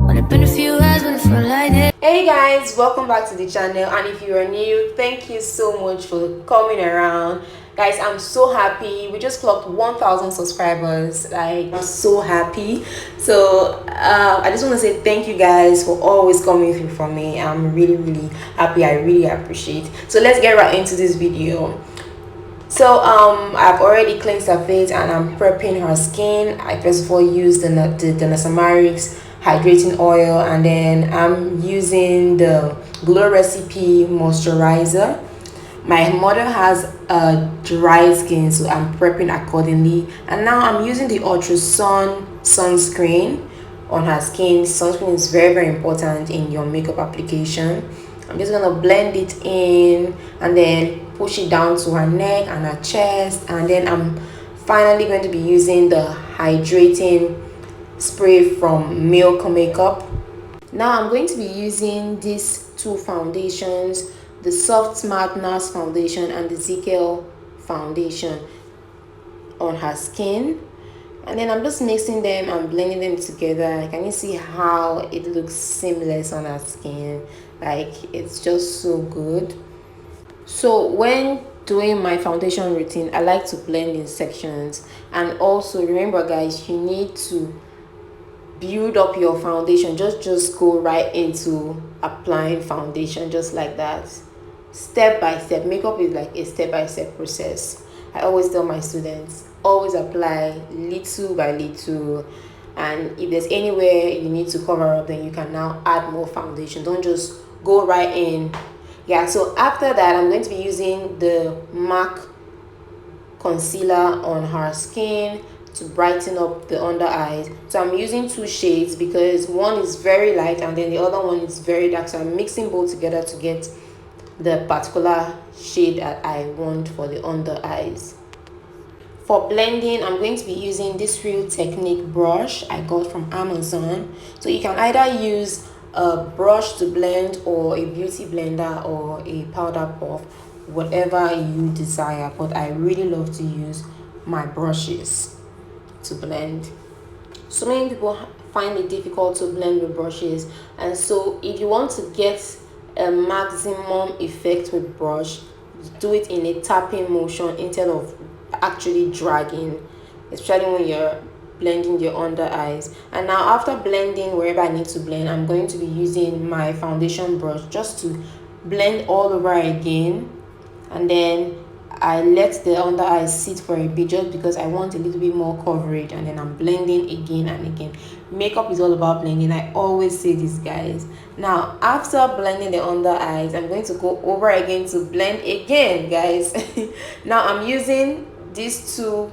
Only been a few hours, but it felt like it. Hey guys, welcome back to the channel, and if you are new, thank you so much for coming around. Guys, I'm so happy. We just clocked 1,000 subscribers. Like, I'm so happy. So I just want to say thank you guys for always coming through for me. I'm really happy. I really appreciate. So let's get right into this video. So I've already cleansed her face and I'm prepping her skin. I first of all used the Nasamarix hydrating oil, and then I'm using the Glow Recipe moisturizer. My mother has a dry skin, so I'm prepping accordingly. And now I'm using the Ultra Sun sunscreen on her skin. Sunscreen is very important in your makeup application. I'm just gonna blend it in and then push it down to her neck and her chest, and then I'm finally going to be using the hydrating spray from Milk Makeup. Now I'm going to be using these two foundations, the Soft Matte NARS foundation and the ZKL foundation on her skin, and then I'm just mixing them and blending them together. Can you see how it looks seamless on her skin? Like, it's just so good. So when doing my foundation routine, I like to blend in sections. And also remember guys, you need to build up your foundation. Just go right into applying foundation, just like that, step by step. Makeup is like a step-by-step process. I always tell my students, always apply little by little, and if there's anywhere you need to cover up, then you can now add more foundation. Don't just go right in. Yeah, so after that I'm going to be using the MAC concealer on her skin to brighten up the under eyes. So I'm using two shades because one is very light and then the other one is very dark, so I'm mixing both together to get the particular shade that I want for the under eyes. For blending, I'm going to be using this Real Technique brush I got from Amazon. So you can either use a brush to blend or a beauty blender or a powder puff, whatever you desire, but I really love to use my brushes to blend. So many people find it difficult to blend with brushes, and so if you want to get a maximum effect with brush, do it in a tapping motion instead of actually dragging, especially when you're blending your under eyes. And now after blending wherever I need to blend, I'm going to be using my foundation brush just to blend all over again, and then I let the under eyes sit for a bit just because I want a little bit more coverage, and then I'm blending again and again. Makeup is all about blending. I always say this, guys. Now after blending the under eyes, I'm going to go over again to blend again, guys. Now I'm using these two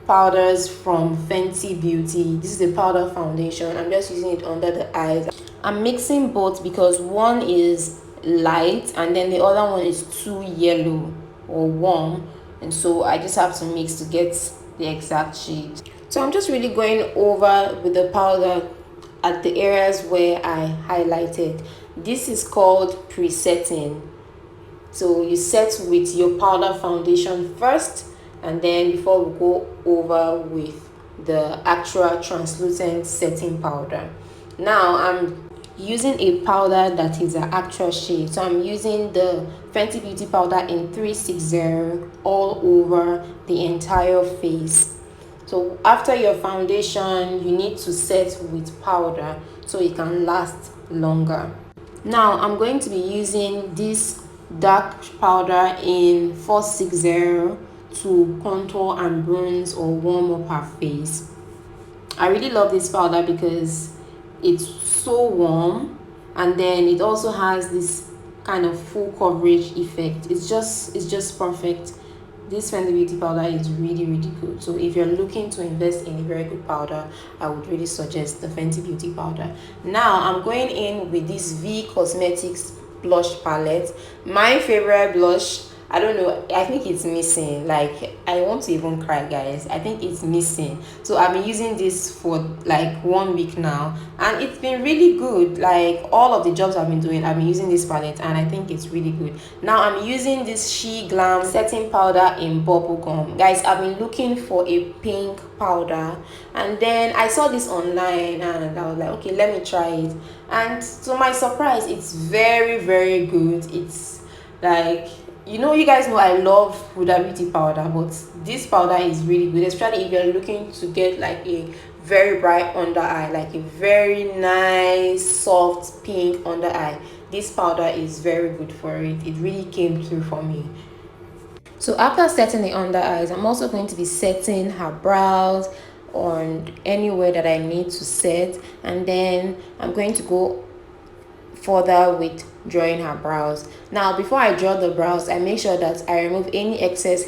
powders from Fenty Beauty. This is the powder foundation. I'm just using it under the eyes. I'm mixing both because one is light and then the other one is too yellow or warm, and so I just have to mix to get the exact shade. So I'm just really going over with the powder at the areas where I highlighted. This is called presetting. So you set with your powder foundation first, and then before we go over with the actual translucent setting powder. Now I'm using a powder that is an actual shade, so I'm using the Fenty Beauty powder in 360 all over the entire face. So after your foundation, you need to set with powder so it can last longer. Now I'm going to be using this dark powder in 460 to contour and bronze or warm up her face. I really love this powder because it's so warm, and then it also has this kind of full coverage effect. It's just perfect. This Fenty Beauty powder is really good. So if you're looking to invest in a very good powder, I would really suggest the Fenty Beauty powder. Now I'm going in with this V Cosmetics blush palette. My favorite blush I don't know, I think it's missing. Like, I want to even cry, guys. I think it's missing. So I've been using this for like 1 week now, and it's been really good. Like, all of the jobs I've been doing, I've been using this palette, and I think it's really good. Now I'm using this She Glam setting powder in bubble gum. Guys, I've been looking for a pink powder, and then I saw this online, and I was like, okay, let me try it. And to my surprise, it's very good. It's like, you guys know I love Huda Beauty powder, but this powder is really good, especially if you're looking to get like a very bright under eye, like a very nice soft pink under eye. This powder is very good for it. It really came through for me. So after setting the under eyes, I'm also going to be setting her brows on anywhere that I need to set, and then I'm going to go further with drawing her brows. Now, before I draw the brows, I make sure that I remove any excess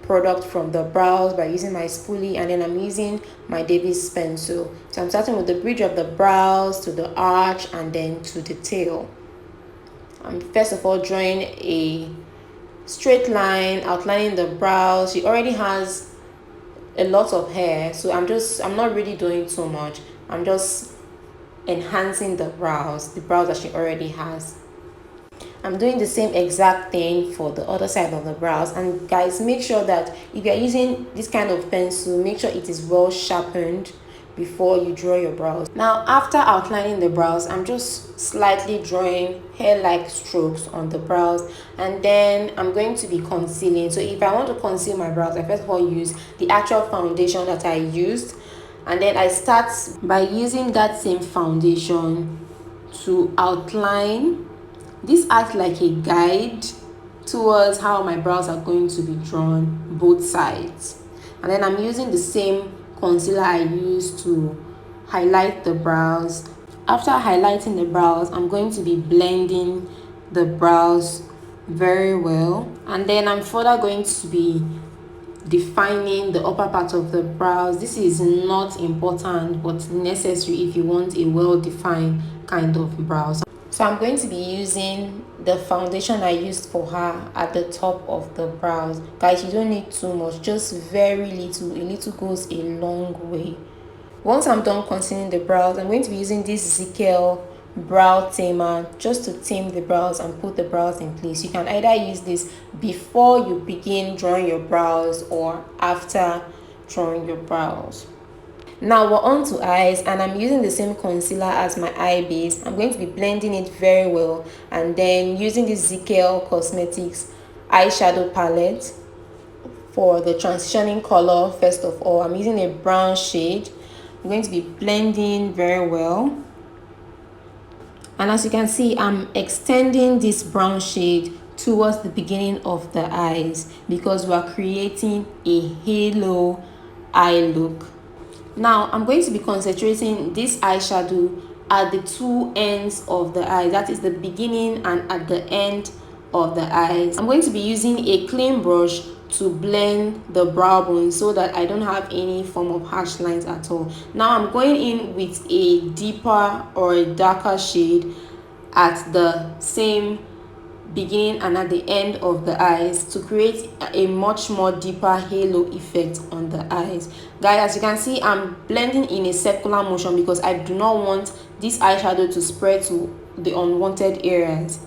product from the brows by using my spoolie, and then I'm using my Davis pencil. So I'm starting with the bridge of the brows to the arch and then to the tail. I'm first of all drawing a straight line, outlining the brows. She already has a lot of hair, so I'm not really doing too much. I'm just enhancing the brows that she already has. I'm doing the same exact thing for the other side of the brows. And guys, make sure that if you're using this kind of pencil, make sure it is well sharpened before you draw your brows. Now, after outlining the brows, I'm just slightly drawing hair-like strokes on the brows, and then I'm going to be concealing. So if I want to conceal my brows, I first of all use the actual foundation that I used, and then I start by using that same foundation to outline. This acts like a guide towards how my brows are going to be drawn, both sides. And then I'm using the same concealer I used to highlight the brows. After highlighting the brows, I'm going to be blending the brows very well, and then I'm further going to be defining the upper part of the brows. This is not important but necessary if you want a well-defined kind of brows. So I'm going to be using the foundation I used for her at the top of the brows. Guys, you don't need too much, just very little. A little goes a long way. Once I'm done concealing the brows, I'm going to be using this Zickel brow tamer just to tame the brows and put the brows in place. You can either use this before you begin drawing your brows or after drawing your brows. Now we're on to eyes, and I'm using the same concealer as my eye base. I'm going to be blending it very well, and then using this Zickel Cosmetics eyeshadow palette for the transitioning color. First of all, I'm using a brown shade. I'm going to be blending very well, and as you can see, I'm extending this brown shade towards the beginning of the eyes because we are creating a halo eye look. Now I'm going to be concentrating this eyeshadow at the two ends of the eye, that is the beginning and at the end of the eyes. I'm going to be using a clean brush to blend the brow bone so that I don't have any form of harsh lines at all. Now I'm going in with a deeper or a darker shade at the same beginning and at the end of the eyes to create a much more deeper halo effect on the eyes. Guys, as you can see, I'm blending in a circular motion because I do not want this eyeshadow to spread to the unwanted areas.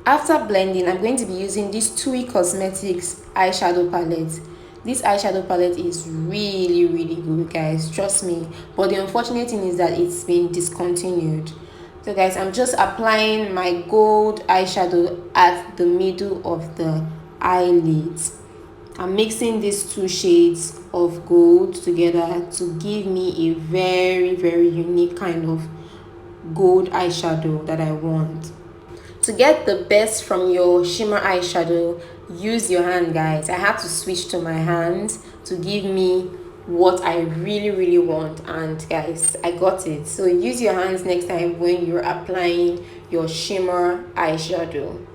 After blending, I'm going to be using this TUI Cosmetics eyeshadow palette. This eyeshadow palette is really good, guys, trust me. But the unfortunate thing is that it's been discontinued. So guys, I'm just applying my gold eyeshadow at the middle of the eyelids. I'm mixing these two shades of gold together to give me a very unique kind of gold eyeshadow that I want. To get the best from your shimmer eyeshadow, use your hand, guys. I have to switch to my hands to give me what I really want, and guys, I got it. So use your hands next time when you're applying your shimmer eyeshadow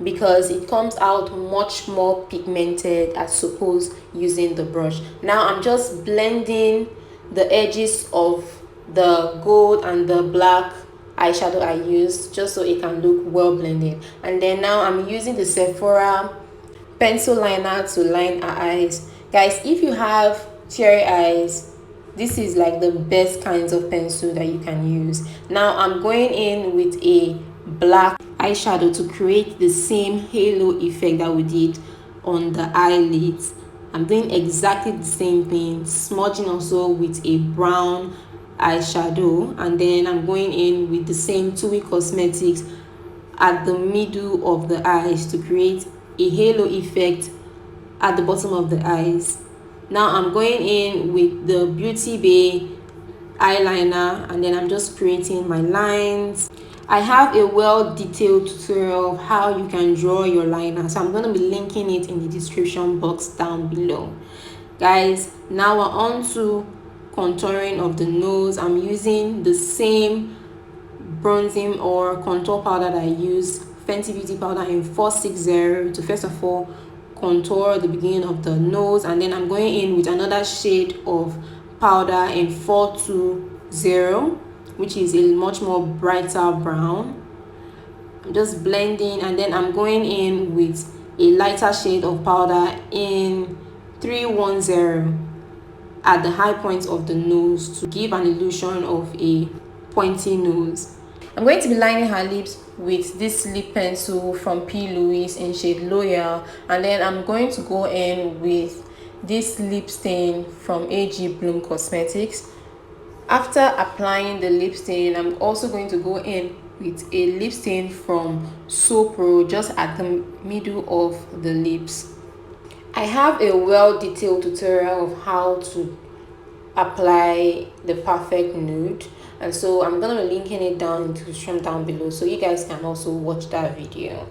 because it comes out much more pigmented as opposed using the brush. Now I'm just blending the edges of the gold and the black eyeshadow I used, just so it can look well blended. And then now I'm using the Sephora pencil liner to line our eyes. Guys, if you have teary eyes, this is like the best kinds of pencil that you can use. Now I'm going in with a black eyeshadow to create the same halo effect that we did on the eyelids. I'm doing exactly the same thing, smudging also with a brown eyeshadow, and then I'm going in with the same 2 Cosmetics at the middle of the eyes to create a halo effect at the bottom of the eyes. Now I'm going in with the Beauty Bay eyeliner, and then I'm just creating my lines. I have a well detailed tutorial of how you can draw your liner, so I'm going to be linking it in the description box down below. Guys, now we're on to contouring of the nose. I'm using the same bronzing or contour powder that I use, Fenty Beauty powder in 460, to first of all contour the beginning of the nose, and then I'm going in with another shade of powder in 420, which is a much more brighter brown. I'm just blending, and then I'm going in with a lighter shade of powder in 310 at the high point of the nose to give an illusion of a pointy nose. I'm going to be lining her lips with this lip pencil from P. Louise in shade Loyal, and then I'm going to go in with this lip stain from AG Bloom Cosmetics. After applying the lip stain, I'm also going to go in with a lip stain from So Pro just at the middle of the lips. I have a well detailed tutorial of how to apply the perfect nude, and so I'm gonna be linking it down in the description down below, so you guys can also watch that video.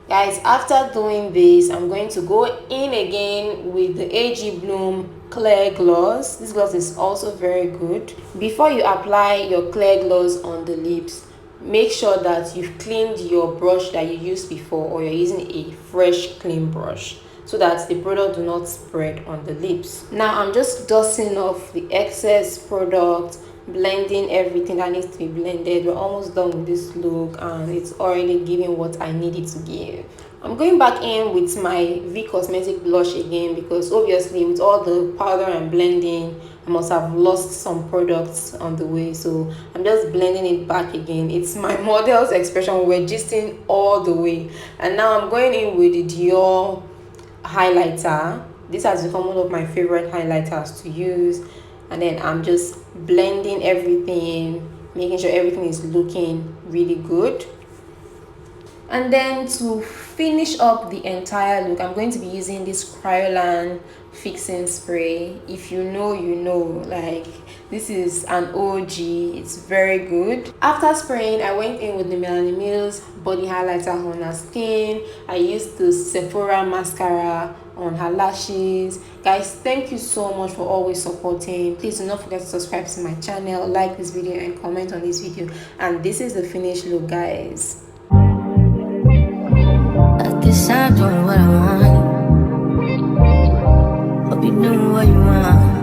Guys, after doing this, I'm going to go in again with the AG Bloom Clear Gloss. This gloss is also very good. Before you apply your clear gloss on the lips, make sure that you've cleaned your brush that you used before, or you're using a fresh clean brush, so that the product do not spread on the lips. Now I'm just dusting off the excess product, blending everything that needs to be blended. We're almost done with this look, and it's already giving what I need it to give. I'm going back in with my V Cosmetic blush again, because obviously with all the powder and blending, I must have lost some products on the way, so I'm just blending it back again. It's my model's expression, we're gisting all the way. And now I'm going in with the Dior highlighter. This has become one of my favorite highlighters to use, and then I'm just blending everything, making sure everything is looking really good. And then to finish up the entire look, I'm going to be using this Cryolan fixing spray. If you know, you know, like, this is an OG, it's very good. After spraying, I went in with the Melanie Mills body highlighter on her skin. I used the Sephora mascara on her lashes. Guys, thank you so much for always supporting. Please do not forget to subscribe to my channel, like this video, and comment on this video. And this is the finished look, guys. I guess I'm doing what I want. Hope you doing what you want.